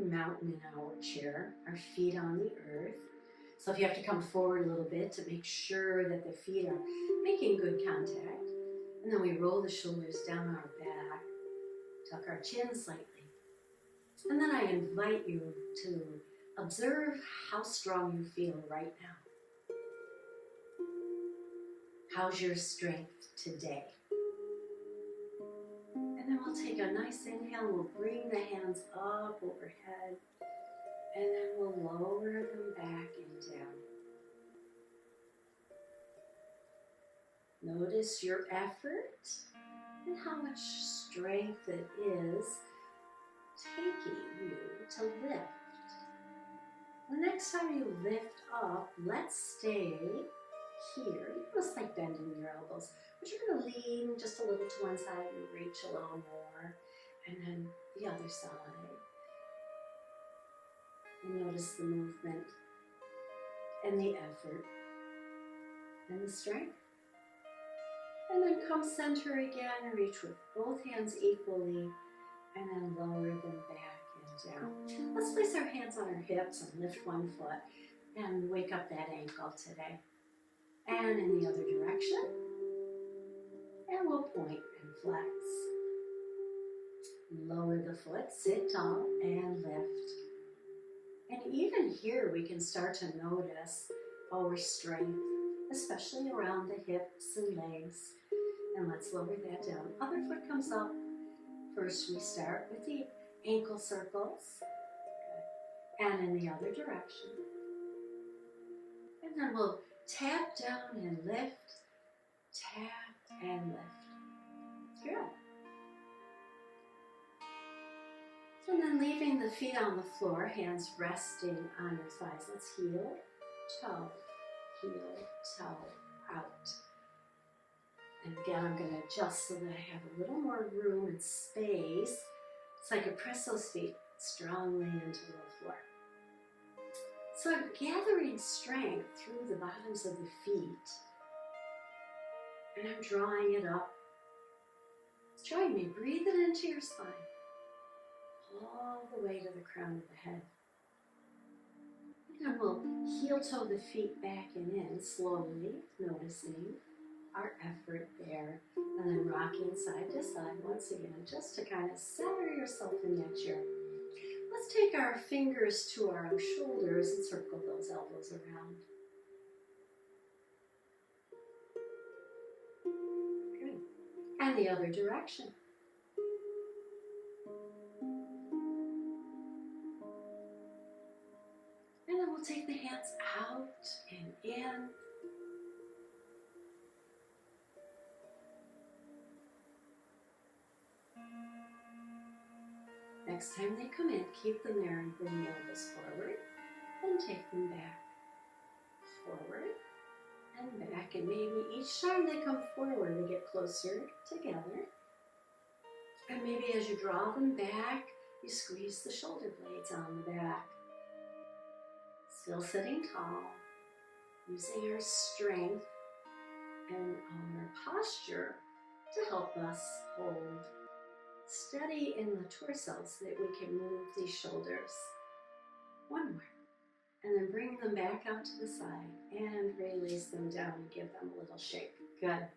mountain in our chair, our feet on the earth. So if you have to come forward a little bit to make sure that the feet are making good contact. And then we roll the shoulders down our back, tuck our chin slightly. And then I invite you to observe how strong you feel right now. How's your strength today? And then we'll take a nice inhale, we'll bring the hands up overhead, and then we'll lower them back and down. Notice your effort and how much strength it is taking you to lift. The next time you lift up, let's stay here. You can slight bend in your elbows, but you're going to lean just a little to one side and reach a little more, and then the other side. And notice the movement and the effort and the strength. And then come center again and reach with both hands equally, and then lower them back and down. Let's place our hands on our hips and lift one foot and wake up that ankle today. And in the other direction. And we'll point and flex. Lower the foot, sit tall, and lift. And even here we can start to notice our strength, especially around the hips and legs. And let's lower that down. Other foot comes up. First we start with the ankle circles. Good. And in the other direction. And then we'll tap down and lift, tap and lift. Good. And then leaving the feet on the floor, hands resting on your thighs. Let's heel, toe, out. And again, I'm going to adjust so that I have a little more room and space. So I can press those feet strongly into the floor. So I'm gathering strength through the bottoms of the feet. And I'm drawing it up. Join me, breathe it into your spine. All the way to the crown of the head. And then we'll heel toe the feet back and in slowly, noticing our effort there. And then rocking side to side once again, just to kind of center yourself in that chair. Let's take our fingers to our shoulders and circle those elbows around. Good. And the other direction. And then we'll take the hands out and in. Next time they come in, keep them there and bring the elbows forward and take them back. Forward and back, and maybe each time they come forward, they get closer together. And maybe as you draw them back, you squeeze the shoulder blades on the back. Still sitting tall, using our strength and our posture to help us hold steady in the torso so that we can move these shoulders. One more. And then bring them back out to the side and release them down and give them a little shake. Good.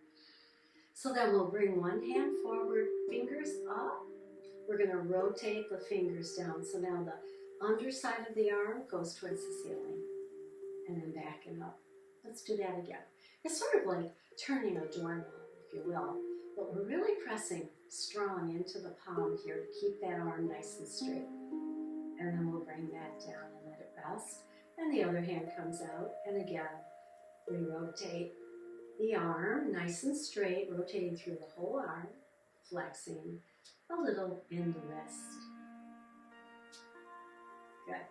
So then we'll bring one hand forward, fingers up. We're going to rotate the fingers down. So now the underside of the arm goes towards the ceiling. And then back and up. Let's do that again. It's sort of like turning a doorknob, if you will. But we're really pressing strong into the palm here to keep that arm nice and straight. And then we'll bring that down and let it rest. And the other hand comes out. And again, we rotate the arm nice and straight, rotating through the whole arm, flexing a little in the wrist. Good.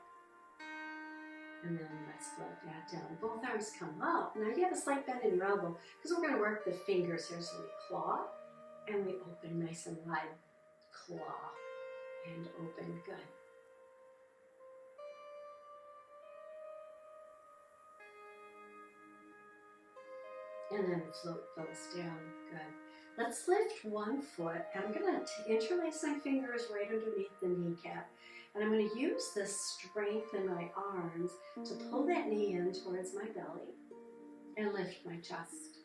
And then let's float that down. Both arms come up. Now you have a slight bend in your elbow because we're going to work the fingers here. So we claw and we open nice and wide. Claw and open. Good. And then float those down. Good. Let's lift one foot. I'm going to interlace my fingers right underneath the kneecap. And I'm going to use this strength in my arms to pull that knee in towards my belly and lift my chest.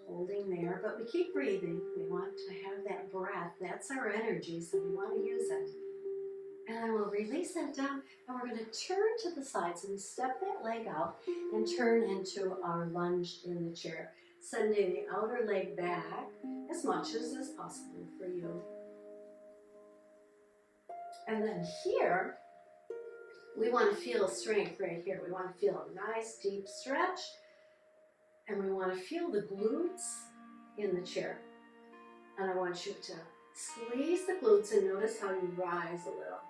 Holding there, but we keep breathing. We want to have that breath. That's our energy, so we want to use it. And then we'll release that down, and we're going to turn to the side. So we step that leg out and turn into our lunge in the chair, sending the outer leg back as much as is possible for you. And then here, we want to feel strength right here. We want to feel a nice deep stretch, and we want to feel the glutes in the chair. And I want you to squeeze the glutes and notice how you rise a little.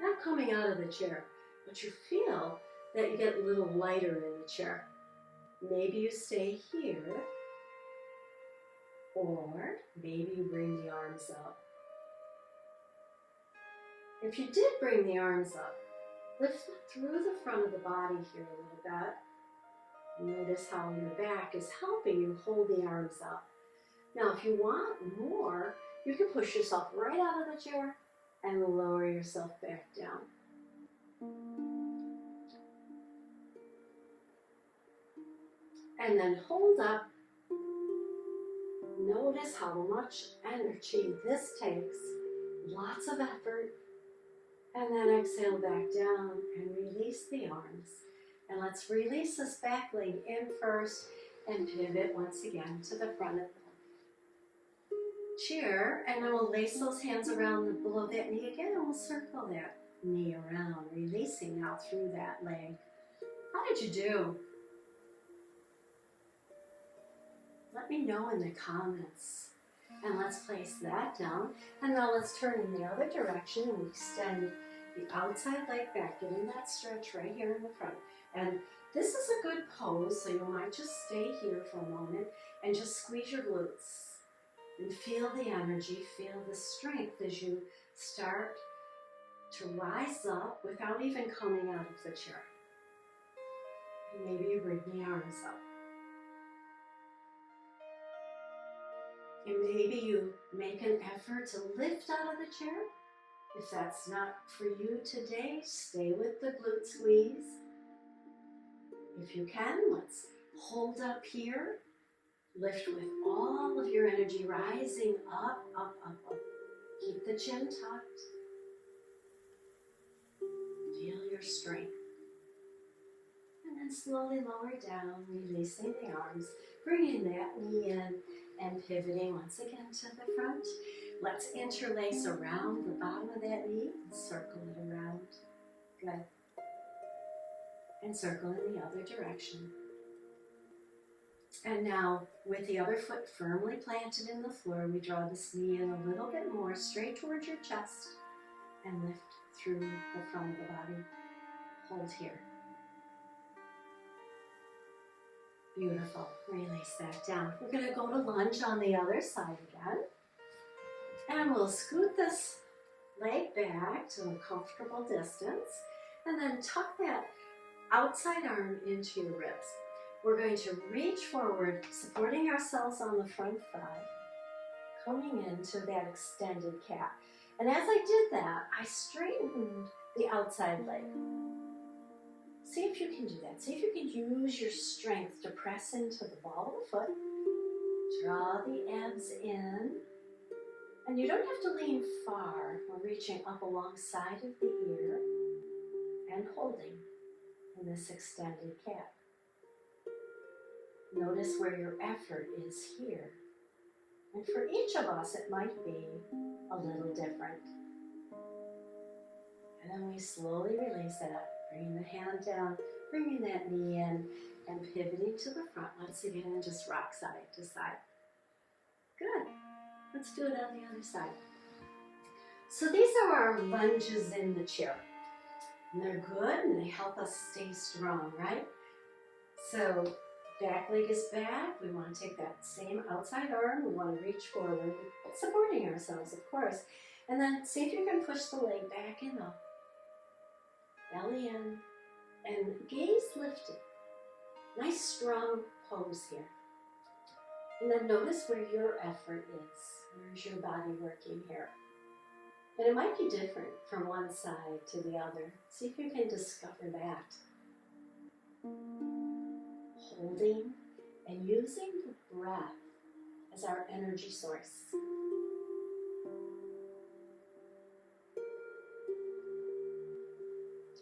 Not coming out of the chair, but you feel that you get a little lighter in the chair. Maybe you stay here, or maybe you bring the arms up. If you did bring the arms up, lift through the front of the body here a little bit. Notice how your back is helping you hold the arms up. Now, if you want more, you can push yourself right out of the chair and lower yourself back down. And then hold up. Notice how much energy this takes. Lots of effort. And then exhale back down and release the arms. And let's release this back leg in first and pivot once again to the front of the chair, and then we'll lace those hands around below that knee again, and we'll circle that knee around, releasing now through that leg. How did you do? Let me know in the comments. And let's place that down, and now let's turn in the other direction and extend the outside leg back, getting that stretch right here in the front. And this is a good pose, so you might just stay here for a moment and just squeeze your glutes. And feel the energy, feel the strength as you start to rise up without even coming out of the chair. And maybe you bring the arms up. And maybe you make an effort to lift out of the chair. If that's not for you today, stay with the glute squeeze. If you can, let's hold up here. Lift with all of your energy, rising up, up, up, up. Keep the chin tucked. Feel your strength. And then slowly lower down, releasing the arms, bringing that knee in and pivoting once again to the front. Let's interlace around the bottom of that knee and circle it around. Good. And circle in the other direction. And now, with the other foot firmly planted in the floor, we draw this knee in a little bit more, straight towards your chest, and lift through the front of the body. Hold here. Beautiful. Release that down. We're going to go to lunge on the other side again. And we'll scoot this leg back to a comfortable distance, and then tuck that outside arm into your ribs. We're going to reach forward, supporting ourselves on the front thigh, coming into that extended cat. And as I did that, I straightened the outside leg. See if you can do that. See if you can use your strength to press into the ball of the foot. Draw the abs in. And you don't have to lean far. We're reaching up alongside of the ear and holding in this extended cat. Notice where your effort is here. And for each of us, it might be a little different. And then we slowly release that, bringing the hand down, bringing that knee in, and pivoting to the front once again, and just rock side to side. Good. Let's do it on the other side. So these are our lunges in the chair. And they're good, and they help us stay strong, right? So back leg is back. We want to take that same outside arm. We want to reach forward, supporting ourselves, of course. And then see if you can push the leg back and up. Belly in, and gaze lifted. Nice strong pose here. And then notice where your effort is. Where's your body working here? And it might be different from one side to the other. See if you can discover that. Holding and using the breath as our energy source.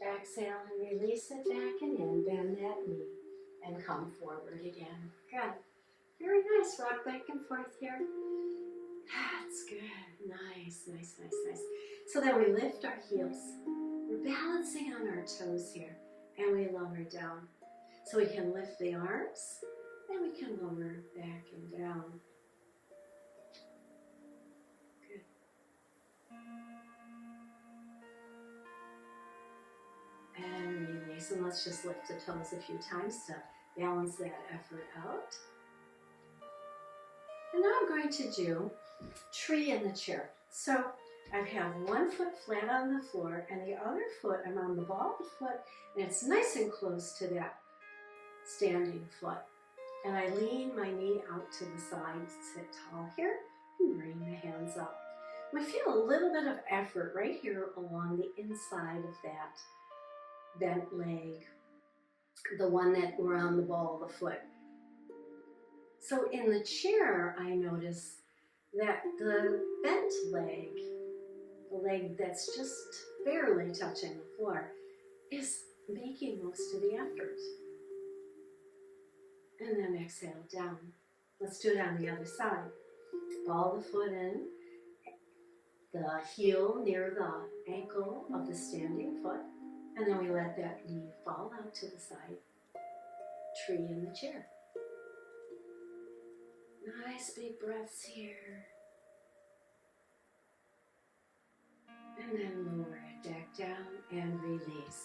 Exhale and release it back and in. Bend that knee and come forward again. Good. Very nice. Rock back and forth here. That's good. Nice, nice, nice, nice. So then we lift our heels. We're balancing on our toes here. And we lower down. So we can lift the arms and we can lower back and down. Good. And release. And let's just lift the toes a few times to balance that effort out. And now I'm going to do tree in the chair. So I have one foot flat on the floor and the other foot, I'm on the ball of the foot, and it's nice and close to that standing foot. And I lean my knee out to the side, sit tall here, and bring the hands up. We feel a little bit of effort right here along the inside of that bent leg, the one that we're on the ball of the foot. So in the chair, I notice that the bent leg, the leg that's just barely touching the floor, is making most of the effort. And then exhale down. Let's do it on the other side. Ball the foot in, the heel near the ankle of the standing foot, and then we let that knee fall out to the side. Tree in the chair. Nice big breaths here. And then lower it back down and release.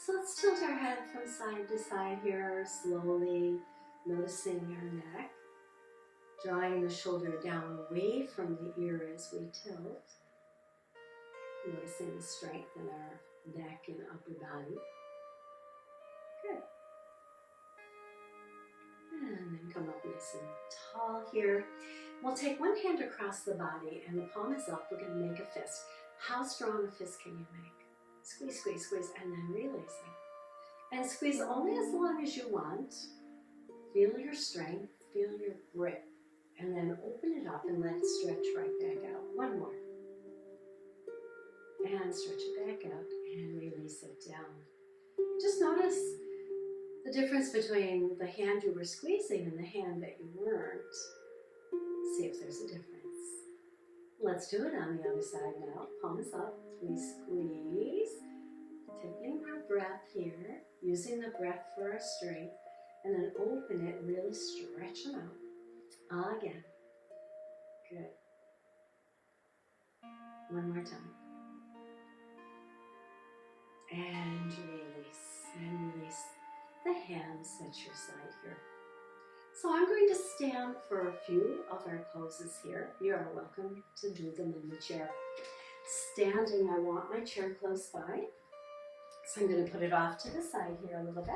So let's tilt our head from side to side here, slowly noticing our neck. Drawing the shoulder down away from the ear as we tilt. Noticing the strength in our neck and upper body. Good. And then come up nice and tall here. We'll take one hand across the body and the palm is up. We're going to make a fist. How strong a fist can you make? Squeeze, squeeze, squeeze, and then releasing. And squeeze only as long as you want. Feel your strength, feel your grip, and then open it up and let it stretch right back out. One more. And stretch it back out and release it down. Just notice the difference between the hand you were squeezing and the hand that you weren't. See if there's a difference. Let's do it on the other side now. Palms up. We squeeze. Taking our breath here. Using the breath for our strength. And then open it and really stretch them out. Again. Good. One more time. And release. And release the hands at your side here. So I'm going to stand for a few of our poses here. You are welcome to do them in the chair. Standing, I want my chair close by. So I'm going to put it off to the side here a little bit.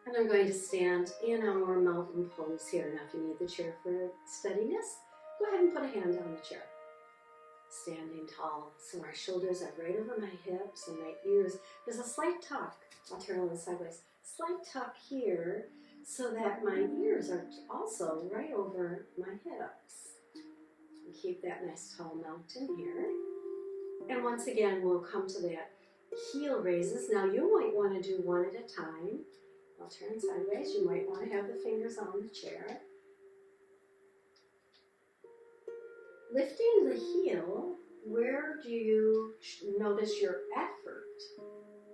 And I'm going to stand in our mountain pose here. Now if you need the chair for steadiness, go ahead and put a hand on the chair. Standing tall, so our shoulders are right over my hips and my ears. There's a slight tuck. I'll turn a little sideways. Slight tuck here, so that my ears are also right over my hips. And keep that nice tall mountain here. And once again, we'll come to that heel raises. Now you might want to do one at a time. I'll turn sideways. You might want to have the fingers on the chair. Lifting the heel, where do you notice your effort?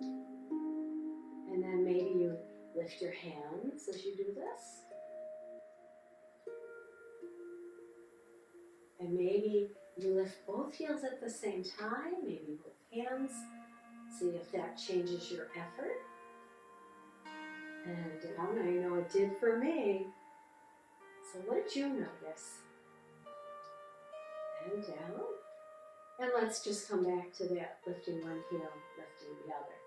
And then maybe you lift your hands as you do this. And maybe you lift both heels at the same time, maybe both hands. See if that changes your effort. And down, I know it did for me. So what did you notice? And down. And let's just come back to that, lifting one heel, lifting the other.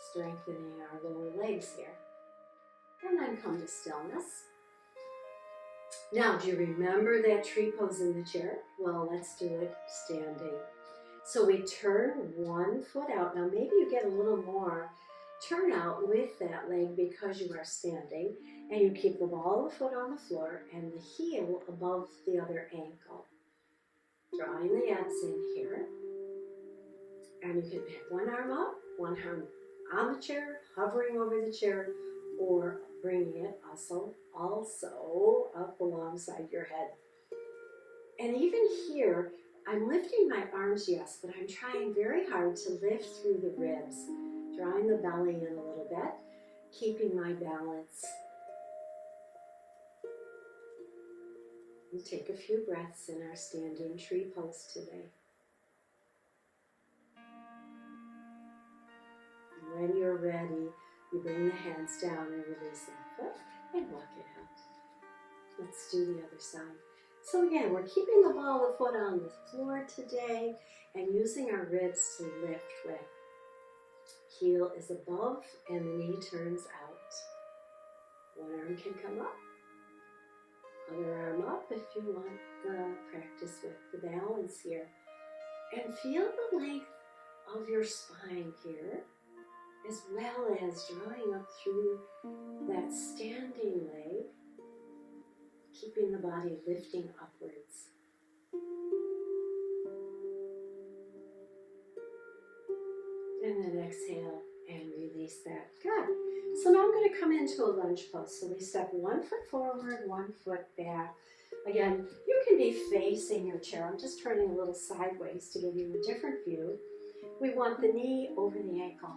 Strengthening our lower legs here. And then come to stillness. Now, do you remember that tree pose in the chair? Well, let's do it standing. So we turn one foot out. Now, maybe you get a little more turn out with that leg because you are standing, and you keep the ball of the foot on the floor and the heel above the other ankle. Drawing the abs in here. And you can pick one arm up, one arm on the chair, hovering over the chair, or bringing it also up alongside your head. And even here, I'm lifting my arms, yes, but I'm trying very hard to lift through the ribs, drawing the belly in a little bit, keeping my balance. We'll take a few breaths in our standing tree pose today. When you're ready, you bring the hands down and release that foot and walk it out. Let's do the other side. So again, we're keeping the ball of the foot on the floor today and using our ribs to lift with. Heel is above and the knee turns out. One arm can come up. Other arm up if you want the practice with the balance here. And feel the length of your spine here, as well as drawing up through that standing leg, keeping the body lifting upwards. And then exhale and release that. Good. So now I'm going to come into a lunge pose. So we step 1 foot forward, 1 foot back. Again, you can be facing your chair. I'm just turning a little sideways to give you a different view. We want the knee over the ankle.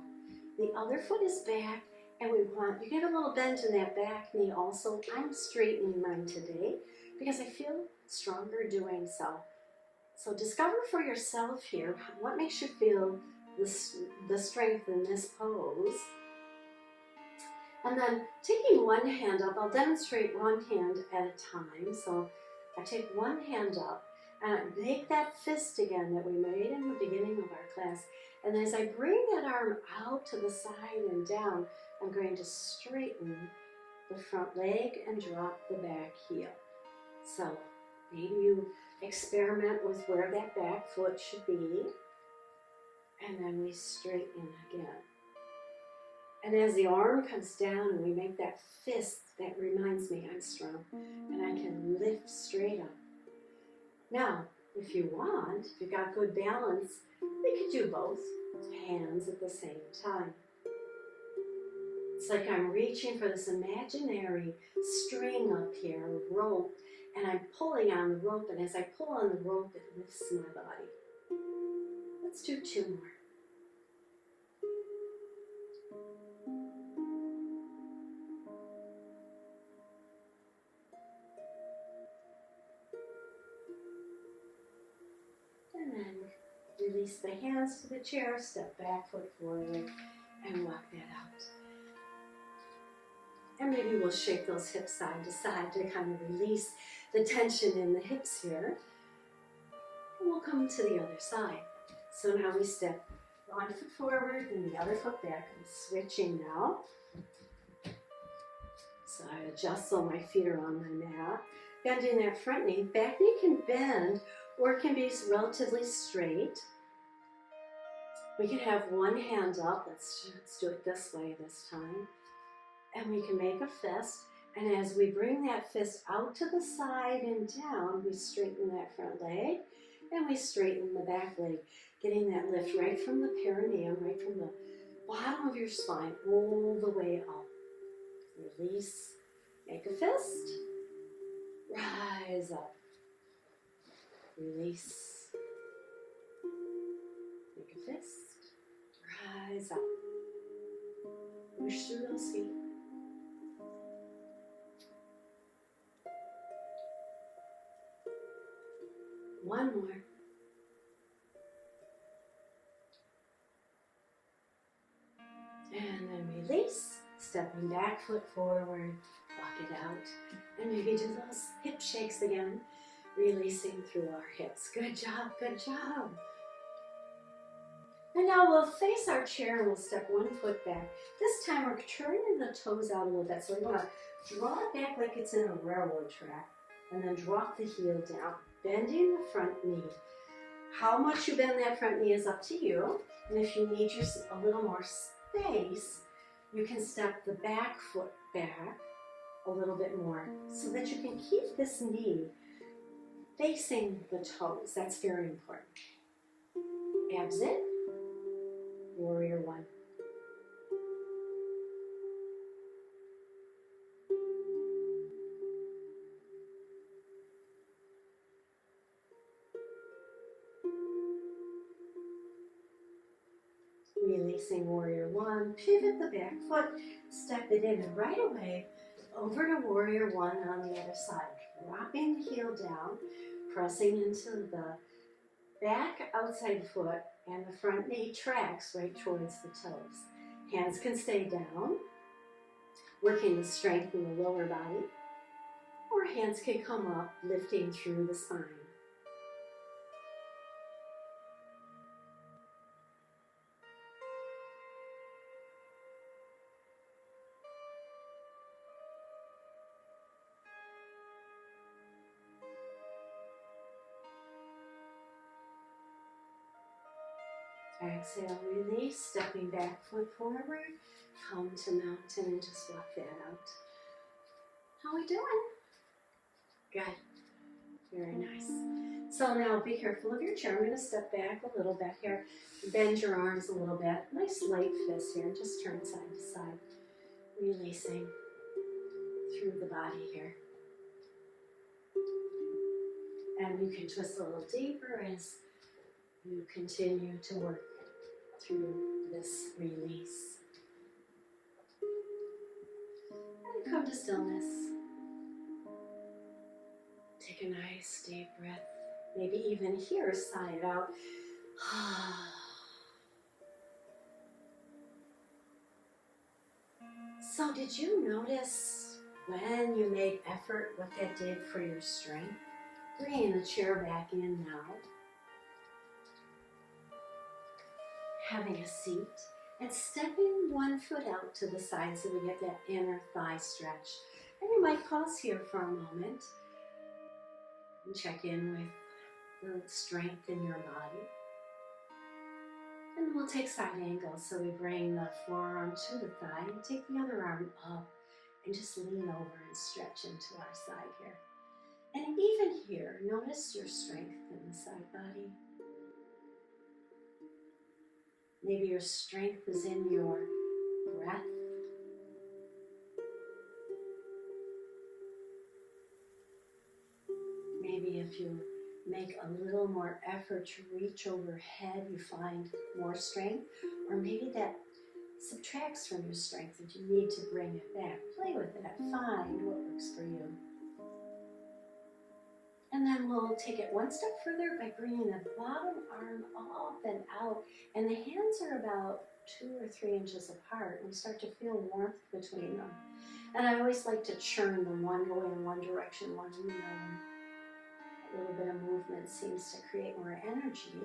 The other foot is back, and we want, you get a little bend in that back knee also. I'm straightening mine today because I feel stronger doing so. So discover for yourself here what makes you feel the strength in this pose. And then taking one hand up, I'll demonstrate one hand at a time. So I take one hand up and I make that fist again that we made in the beginning of our class. And as I bring that arm out to the side and down, I'm going to straighten the front leg and drop the back heel. So maybe you experiment with where that back foot should be. And then we straighten again. And as the arm comes down and we make that fist, that reminds me I'm strong. And I can lift straight up. Now, if you want, if you've got good balance, we could do both hands at the same time. It's like I'm reaching for this imaginary string up here, rope, and I'm pulling on the rope, and as I pull on the rope, it lifts my body. Let's do 2 more. And then release the hands to the chair, step back, foot forward, and walk that out. And maybe we'll shake those hips side to side to kind of release the tension in the hips here. And we'll come to the other side. So now we step 1 foot forward and the other foot back. I'm switching now. So I adjust so my feet are on my mat. Bending that front knee. Back knee can bend or it can be relatively straight. We can have one hand up. Let's do it this way this time. And we can make a fist. And as we bring that fist out to the side and down, we straighten that front leg and we straighten the back leg, getting that lift right from the perineum, right from the bottom of your spine, all the way up. Release, make a fist, rise up, release, make a fist, rise up, push through those feet. One more. And then release, stepping back, foot forward, walk it out. And maybe do those hip shakes again, releasing through our hips. Good job, good job. And now we'll face our chair and we'll step 1 foot back. This time we're turning the toes out a little bit. So we want to draw it back like it's in a railroad track. And then drop the heel down, bending the front knee. How much you bend that front knee is up to you. And if you need a little more space, you can step the back foot back a little bit more so that you can keep this knee facing the toes. That's very important. Abs in, warrior one. Releasing warrior one, pivot the back foot, step it in, and right away over to warrior one on the other side. Dropping the heel down, pressing into the back outside foot, and the front knee tracks right towards the toes. Hands can stay down, working the strength in the lower body, or hands can come up, lifting through the spine. Exhale, release, stepping back foot forward, come to mountain and just walk that out. How we doing? Good. Very nice. So now be careful of your chair. I'm going to step back a little bit here. Bend your arms a little bit. Nice light fist here. Just turn side to side. Releasing through the body here. And you can twist a little deeper as you continue to work through this release. And come to stillness. Take a nice deep breath. Maybe even here, sigh it out. So did you notice when you made effort what that did for your strength? Bringing the chair back in now. Having a seat and stepping one foot out to the side so we get that inner thigh stretch. And you might pause here for a moment and check in with the strength in your body. And we'll take side angles, so we bring the forearm to the thigh and take the other arm up and just lean over and stretch into our side here. And even here, notice your strength in the side body. Maybe your strength is in your breath. Maybe if you make a little more effort to reach overhead, you find more strength. Or maybe that subtracts from your strength and you need to bring it back. Play with it. Find what works for you. And then we'll take it one step further by bringing the bottom arm up and out. And the hands are about 2 or 3 inches apart. And we start to feel warmth between them. And I always like to churn them, one going in one direction, one in the other. A little bit of movement seems to create more energy.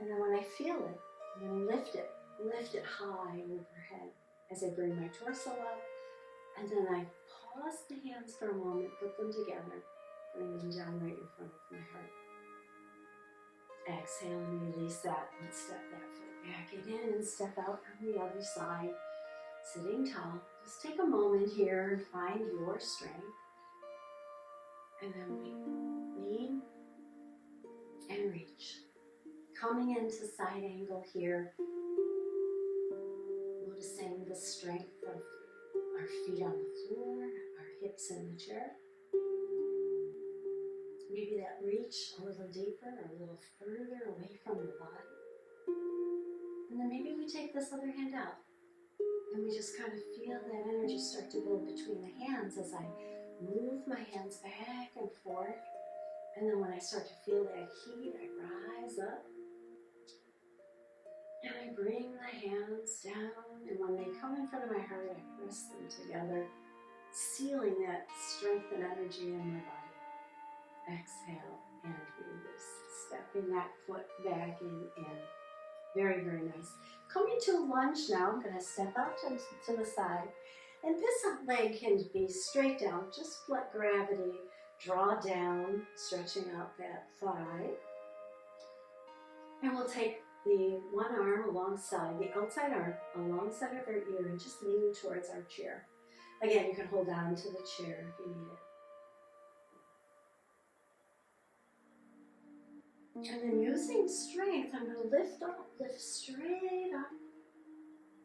And then when I feel it, I'm going to lift it high overhead as I bring my torso up. And then I pause the hands for a moment, put them together. Bring them down right in front of my heart. Exhale and release that. Let's step that foot back in and step out on the other side. Sitting tall. Just take a moment here and find your strength. And then we lean and reach. Coming into side angle here. Noticing the strength of our feet on the floor, our hips in the chair. Maybe that reach a little deeper or a little further away from the body. And then maybe we take this other hand out and we just kind of feel that energy start to build between the hands as I move my hands back and forth. And then when I start to feel that heat, I rise up and I bring the hands down. And when they come in front of my heart, I press them together, sealing that strength and energy in my body. Exhale and release. Stepping that foot back in. Very, very nice. Coming to a lunge now. I'm going to step out to the side. And this leg can be straight down. Just let gravity Draw down, stretching out that thigh. And we'll take the one arm alongside, the outside arm alongside of our ear and just lean towards our chair. Again, you can hold on to the chair if you need it. And then using strength, I'm going to lift up, lift straight up.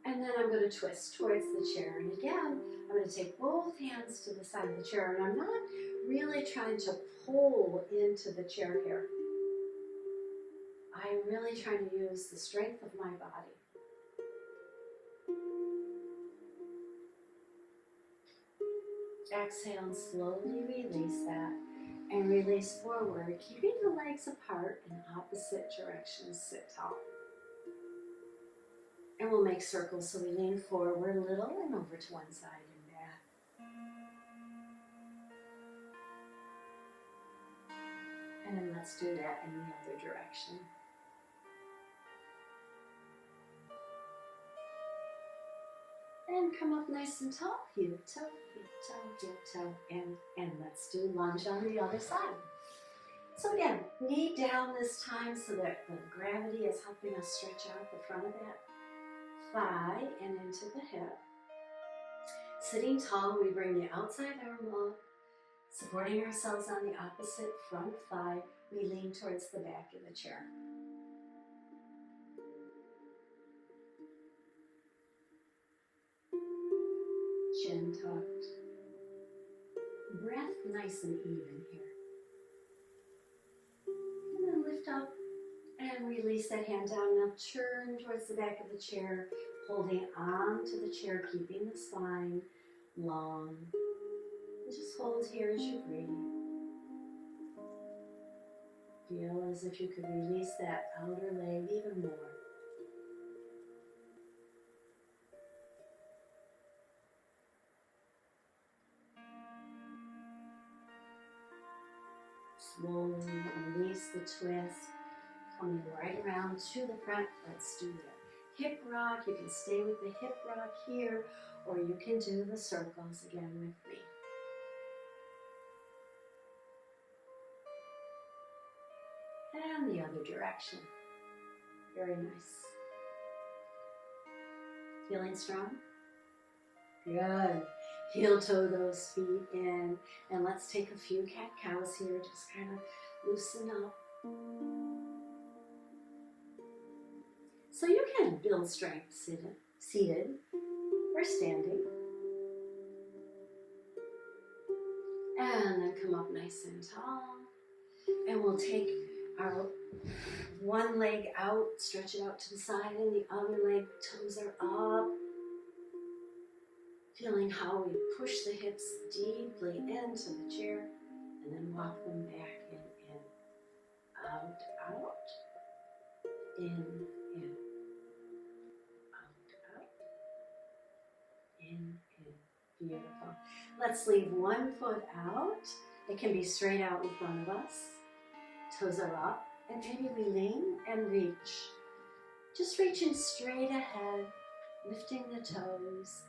And then I'm going to twist towards the chair. And again, I'm going to take both hands to the side of the chair. And I'm not really trying to pull into the chair here. I'm really trying to use the strength of my body. Exhale and slowly release that. And release forward, keeping the legs apart in opposite directions. Sit tall. And we'll make circles, so we lean forward a little and over to one side and back. And then let's do that in the other direction. And come up nice and tall, heel toe, heel toe, and let's do lunge on the other side. So again, knee down this time so that the gravity is helping us stretch out the front of that thigh and into the hip. Sitting tall, we bring the outside arm up, supporting ourselves on the opposite front thigh. We lean towards the back of the chair. Chin tucked. Breath nice and even here. And then lift up and release that hand down. Now turn towards the back of the chair, holding on to the chair, keeping the spine long. And just hold here as you breathe. Feel as if you could release that outer leg even more. Slowly release the twist, coming right around to the front. Let's do the hip rock. You can stay with the hip rock here, or you can do the circles again with me. And the other direction. Very nice. Feeling strong? Good. Heel toe those feet in, and let's take a few cat-cows here, just kind of loosen up. So you can build strength seated or standing. And then come up nice and tall. And we'll take our one leg out, stretch it out to the side, and the other leg, toes are up. Feeling how we push the hips deeply into the chair and then walk them back in, out, in, out, in. Beautiful. Let's leave one foot out. It can be straight out in front of us. Toes are up, and maybe we lean and reach. Just reaching straight ahead, lifting the toes,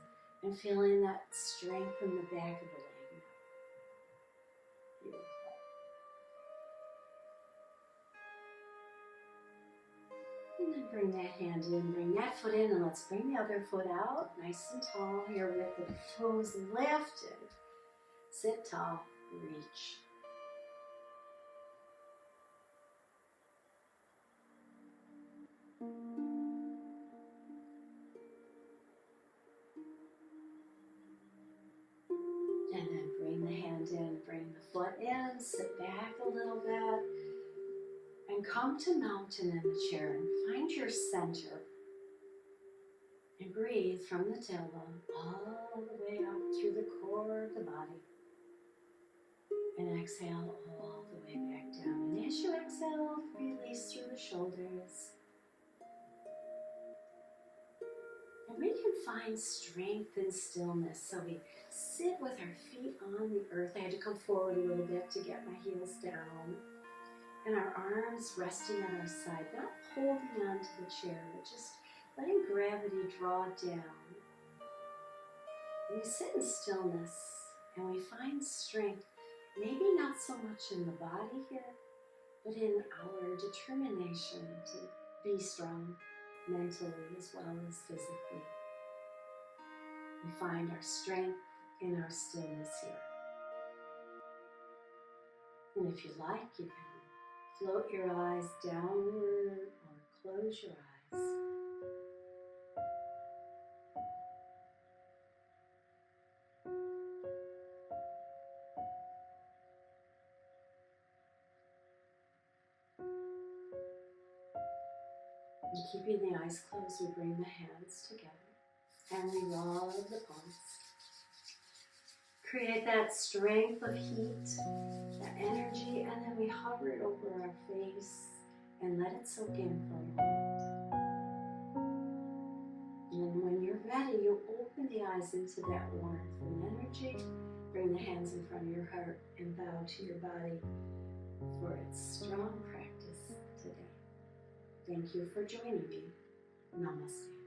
and feeling that strength in the back of the leg. Beautiful. And then bring that hand in, bring that foot in, and let's bring the other foot out, nice and tall here with the toes lifted. Sit tall, reach. And then bring the hand in, bring the foot in, sit back a little bit, and come to mountain in the chair and find your center. And breathe from the tailbone all the way up through the core of the body. And exhale all the way back down. And as you exhale, release through the shoulders. And we can find strength and stillness. So we sit with our feet on the earth. I had to come forward a little bit to get my heels down. And our arms resting on our side, not holding on to the chair, but just letting gravity draw down. And we sit in stillness and we find strength maybe not so much in the body here, but in our determination to be strong mentally as well as physically. We find our strength in our stillness here. And if you like, you can float your eyes downward or close your eyes. And keeping the eyes closed, we bring the hands together and we rub the palms. Create that strength of heat, that energy, and then we hover it over our face and let it soak in for a moment. And when you're ready, you open the eyes into that warmth and energy. Bring the hands in front of your heart and bow to your body for its strong practice today. Thank you for joining me. Namaste.